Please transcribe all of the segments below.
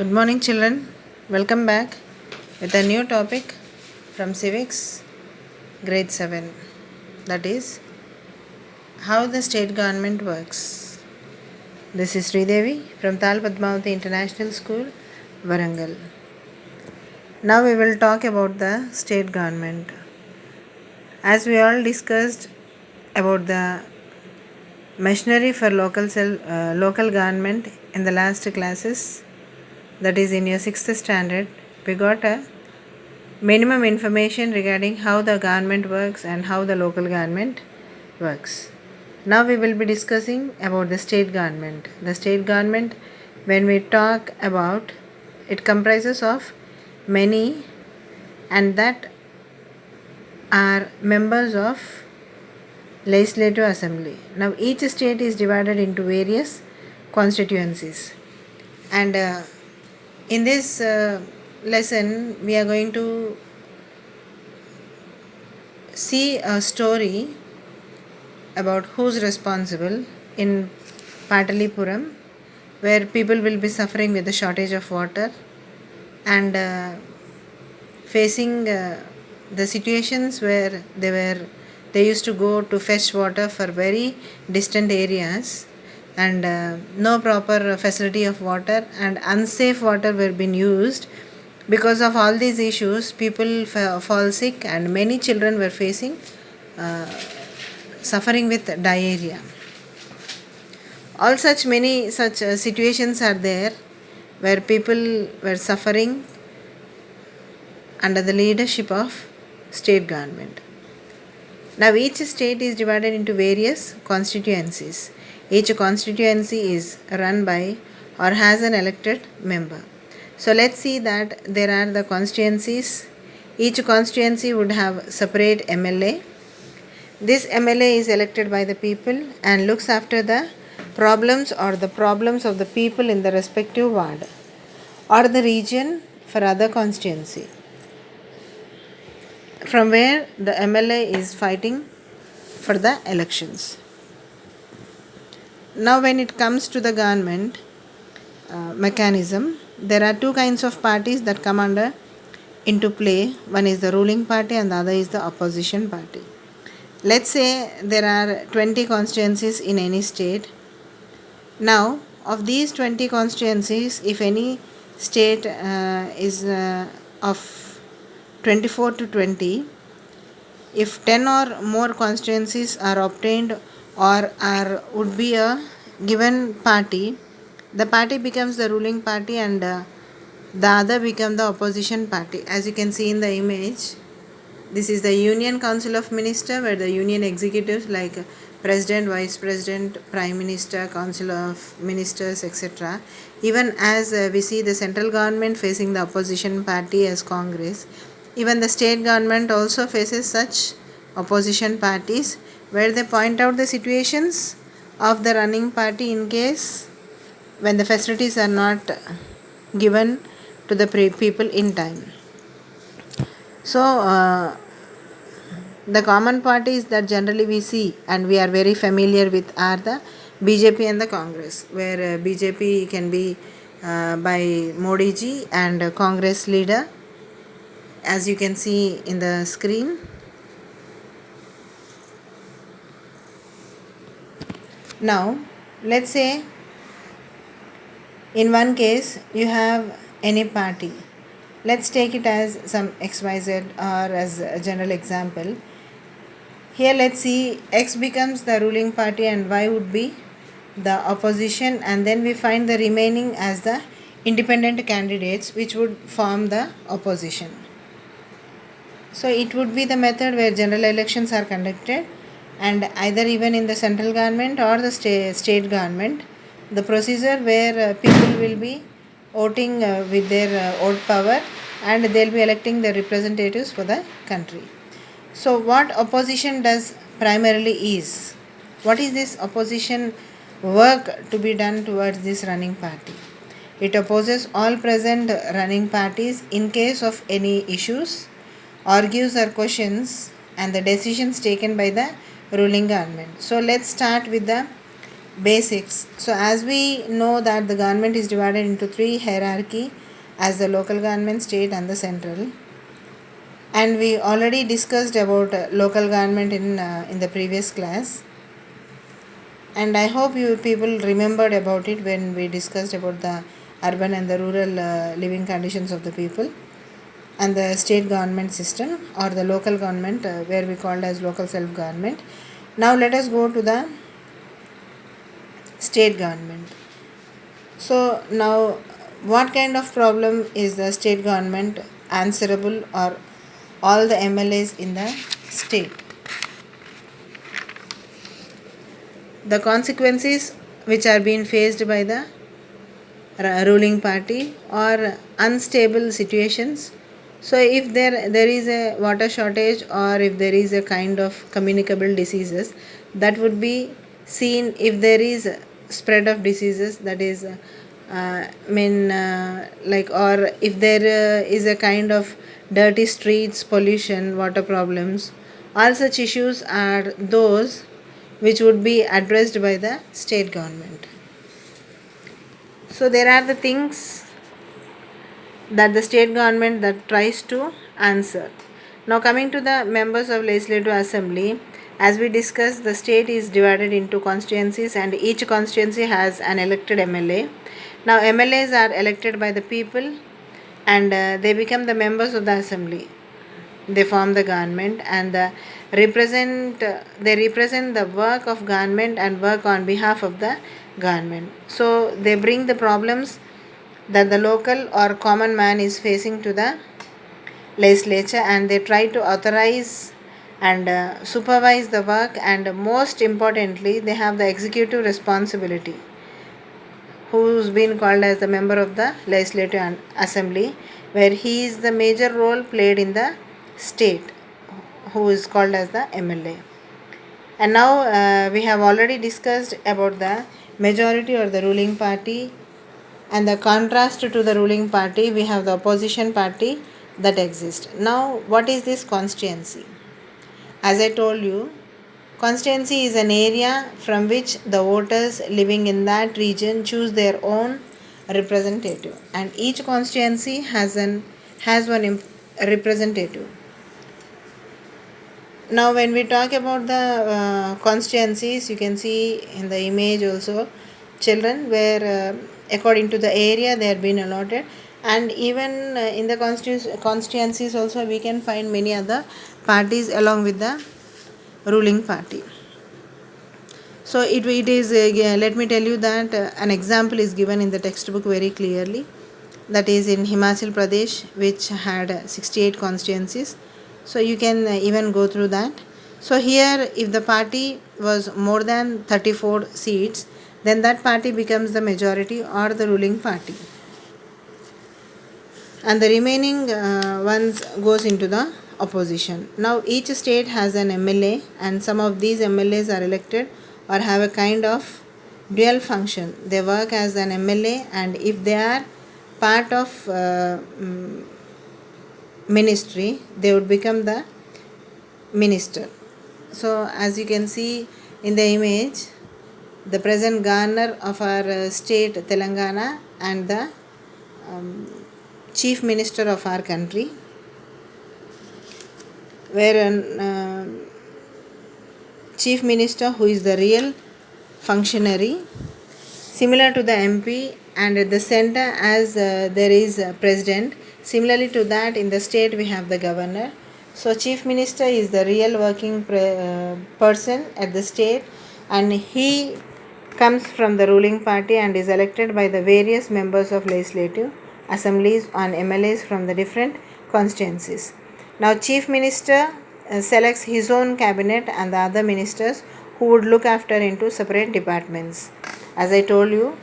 Good morning, children. Welcome back with a new topic from Civics, Grade 7. That is how the state government works. This is Sridevi from Tal Padmavati International School, Varangal. Now we will talk about the state government. As we all discussed about the machinery for local government in the last classes, that is in your 6th standard, we got a minimum information regarding how the government works and how the local government works. Now we will be discussing about the state government. The state government, when we talk about, it comprises of many and that are members of legislative assembly. Now each state is divided into various constituencies, and in this lesson we are going to see a story about who's responsible in Patalipuram, where people will be suffering with the shortage of water and facing the situations where they used to go to fetch water for very distant areas, and no proper facility of water and unsafe water were being used. Because of all these issues, people fall sick and many children were facing uh, suffering with diarrhea. All such many such situations are there where people were suffering under the leadership of state government. Now each state is divided into various constituencies. Each constituency is run by or has an elected member. So let's see that there are the constituencies. Each constituency would have separate MLA. This MLA is elected by the people and looks after the problems of the people in the respective ward or the region for other constituency, from where the MLA is fighting for the elections. Now when it comes to the government mechanism, there are two kinds of parties that come into play. One is the ruling party and the other is the opposition party. Let's say there are 20 constituencies in any state. Now of these 20 constituencies, if any state is of 24 to 20, if 10 or more constituencies are obtained or would be a given party, the party becomes the ruling party and the other become the opposition party. As you can see in the image, this is the Union Council of Ministers, where the union executives like President, Vice President, Prime Minister, Council of Ministers, etc. Even as we see the central government facing the opposition party as Congress, even the state government also faces such opposition parties, where they point out the situations of the running party in case when the facilities are not given to the people in time. So the common parties that generally we see and we are very familiar with are the BJP and the Congress, where BJP can be by Modi ji and Congress leader, as you can see in the screen. Now let's say in one case you have any party. Let's take it as some XYZ or as a general example. Here let's see X becomes the ruling party and Y would be the opposition, and then we find the remaining as the independent candidates which would form the opposition. So it would be the method where general elections are conducted, and either even in the central government or the state government, the procedure where people will be voting with their vote power, and they'll be electing the representatives for the country. So what opposition does primarily is, what is this opposition work to be done towards this running party? It opposes all present running parties in case of any issues, argues or questions and the decisions taken by the ruling government. So let's start with the Basics. So as we know that the government is divided into three hierarchy, as the local government, state and the central, and we already discussed about local government in the previous class, and I hope you people remembered about it when we discussed about the urban and the rural living conditions of the people, and the state government system or the local government, where we called as local self government. Now let us go to the state government. So now, what kind of problem is the state government answerable, or all the MLAs in the state? The consequences which are being faced by the ruling party or unstable situations. So if there is a water shortage, or if there is a kind of communicable diseases, that would be seen. If there is spread of diseases, that is like, or if there is a kind of dirty streets, pollution, water problems, all such issues are those which would be addressed by the state government. So there are the things that the state government that tries to answer. Now coming to the members of legislative assembly, as we discussed, the state is divided into constituencies and each constituency has an elected MLA. Now MLAs are elected by the people, and they become the members of the assembly. They form the government, and they represent the work of government and work on behalf of the government. So they bring the problems that the local or common man is facing to the legislature, and they try to authorize and supervise the work, and most importantly they have the executive responsibility, who's been called as the member of the legislative assembly, where he is the major role played in the state, who is called as the MLA. And now we have already discussed about the majority or the ruling party, and the contrast to the ruling party we have the opposition party that exists. Now what is this constituency? As I told you, constituency is an area from which the voters living in that region choose their own representative, and each constituency has one representative. Now when we talk about the constituencies, you can see in the image also children, where according to the area they are being allotted, and even in the constituencies also we can find many other parties along with the ruling party. So it is let me tell you that an example is given in the textbook very clearly, that is in Himachal Pradesh, which had 68 constituencies. So you can even go through that. So here, if the party was more than 34 seats, then that party becomes the majority or the ruling party, and the remaining ones goes into the opposition. Now each state has an MLA, and some of these MLAs are elected or have a kind of dual function. They work as an MLA, and if they are part of ministry, they would become the minister. So as you can see in the image, the present governor of our state Telangana and the chief minister of our country, where chief minister, who is the real functionary, similar to the MP, and at the center as there is a president, similarly to that in the state we have the governor. So chief minister is the real working person at the state, and he comes from the ruling party and is elected by the various members of legislative assemblies on MLAs from the different constituencies. Now chief minister selects his own cabinet and the other ministers who would look after into separate departments, as I told you.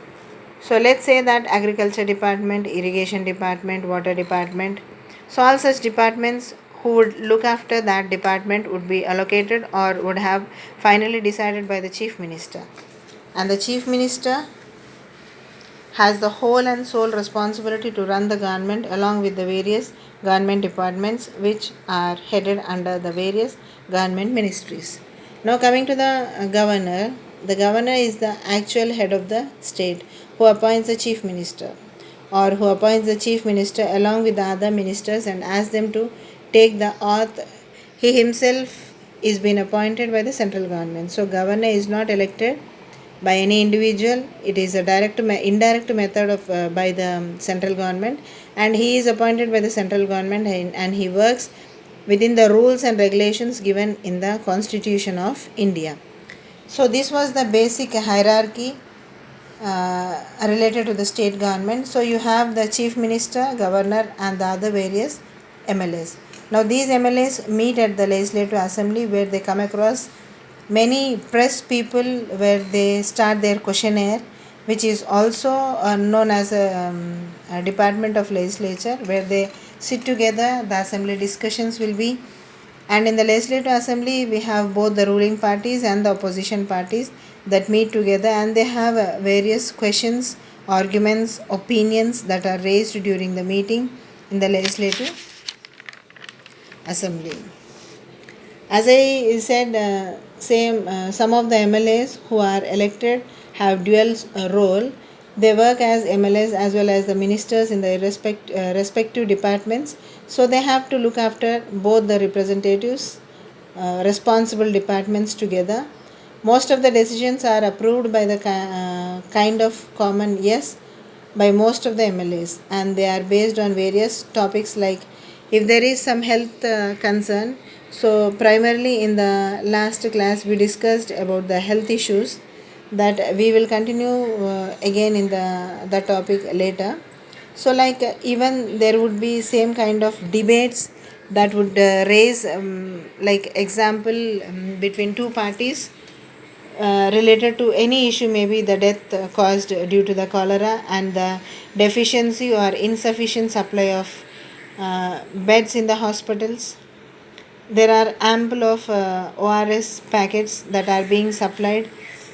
So let's say that agriculture department, irrigation department, water department, so all such departments who would look after that department would be allocated or would have finally decided by the chief minister, and the chief minister has the whole and sole responsibility to run the government along with the various government departments which are headed under the various government ministries. Now coming to the governor, The governor is the actual head of the state who appoints the chief minister, or who appoints the chief minister along with the other ministers and asks them to take the oath. He himself is been appointed by the central government. So governor is not elected by any individual. It is a indirect method of by the central government, and he is appointed by the central government, and he works within the rules and regulations given in the Constitution of India. So this was the basic hierarchy related to the state government. So you have the chief minister, governor, and the other various MLAs. Now these MLAs meet at the legislative assembly, where they come across many press people, where they start their questionnaire, which is also known as a department of legislature, where they sit together. The assembly discussions will be, and in the legislative assembly we have both the ruling parties and the opposition parties that meet together, and they have various questions, arguments, opinions that are raised during the meeting in the legislative assembly. As I said, some of the MLAs who are elected have dual role. They work as MLAs as well as the ministers in their respective departments. So they have to look after both the representatives, responsible departments together. Most of the decisions are approved by the kind of common yes by most of the MLAs, and they are based on various topics, like if there is some health concern. So primarily in the last class we discussed about the health issues, that we will continue again in the topic later. So like even there would be same kind of debates that would raise like example between two parties related to any issue, maybe the death caused due to the cholera, and the deficiency or insufficient supply of beds in the hospitals. There are ample of ORS packets that are being supplied.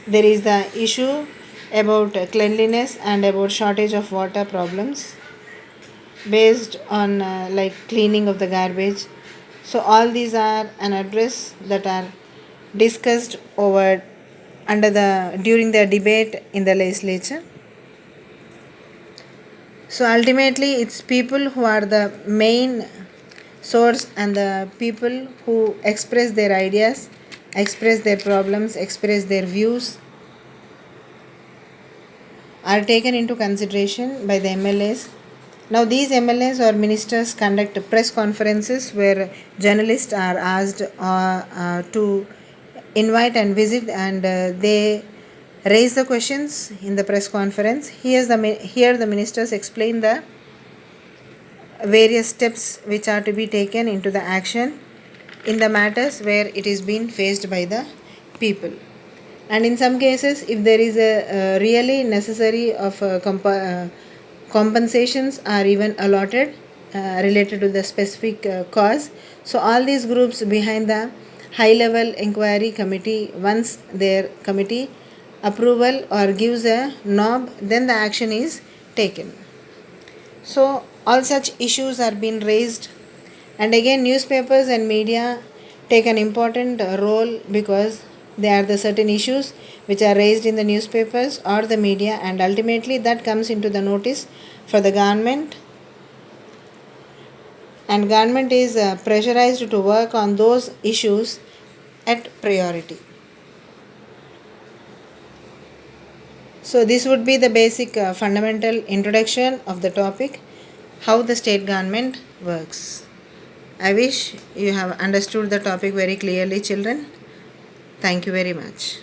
There is the issue about cleanliness and about shortage of water problems based on like cleaning of the garbage. So all these are an address that are discussed over under the during the debate in the legislature. So ultimately it's people who are the main source, and the people who express their ideas, express their problems, express their views, are taken into consideration by the MLAs. Now these MLAs or ministers conduct press conferences where journalists are asked to invite and visit, and they raise the questions in the press conference. Here the ministers explain the various steps which are to be taken into the action in the matters where it is being faced by the people. And in some cases, if there is a really necessary of compensations are even allotted related to the specific cause. So all these groups behind the high level inquiry committee, once their committee approval or gives a knob, then the action is taken. So all such issues are being raised, and again newspapers and media take an important role, because they are the certain issues which are raised in the newspapers or the media, and ultimately that comes into the notice for the government, and government is pressurized to work on those issues at priority. So this would be the basic fundamental introduction of the topic, how the state government works. I wish you have understood the topic very clearly, children. Thank you very much.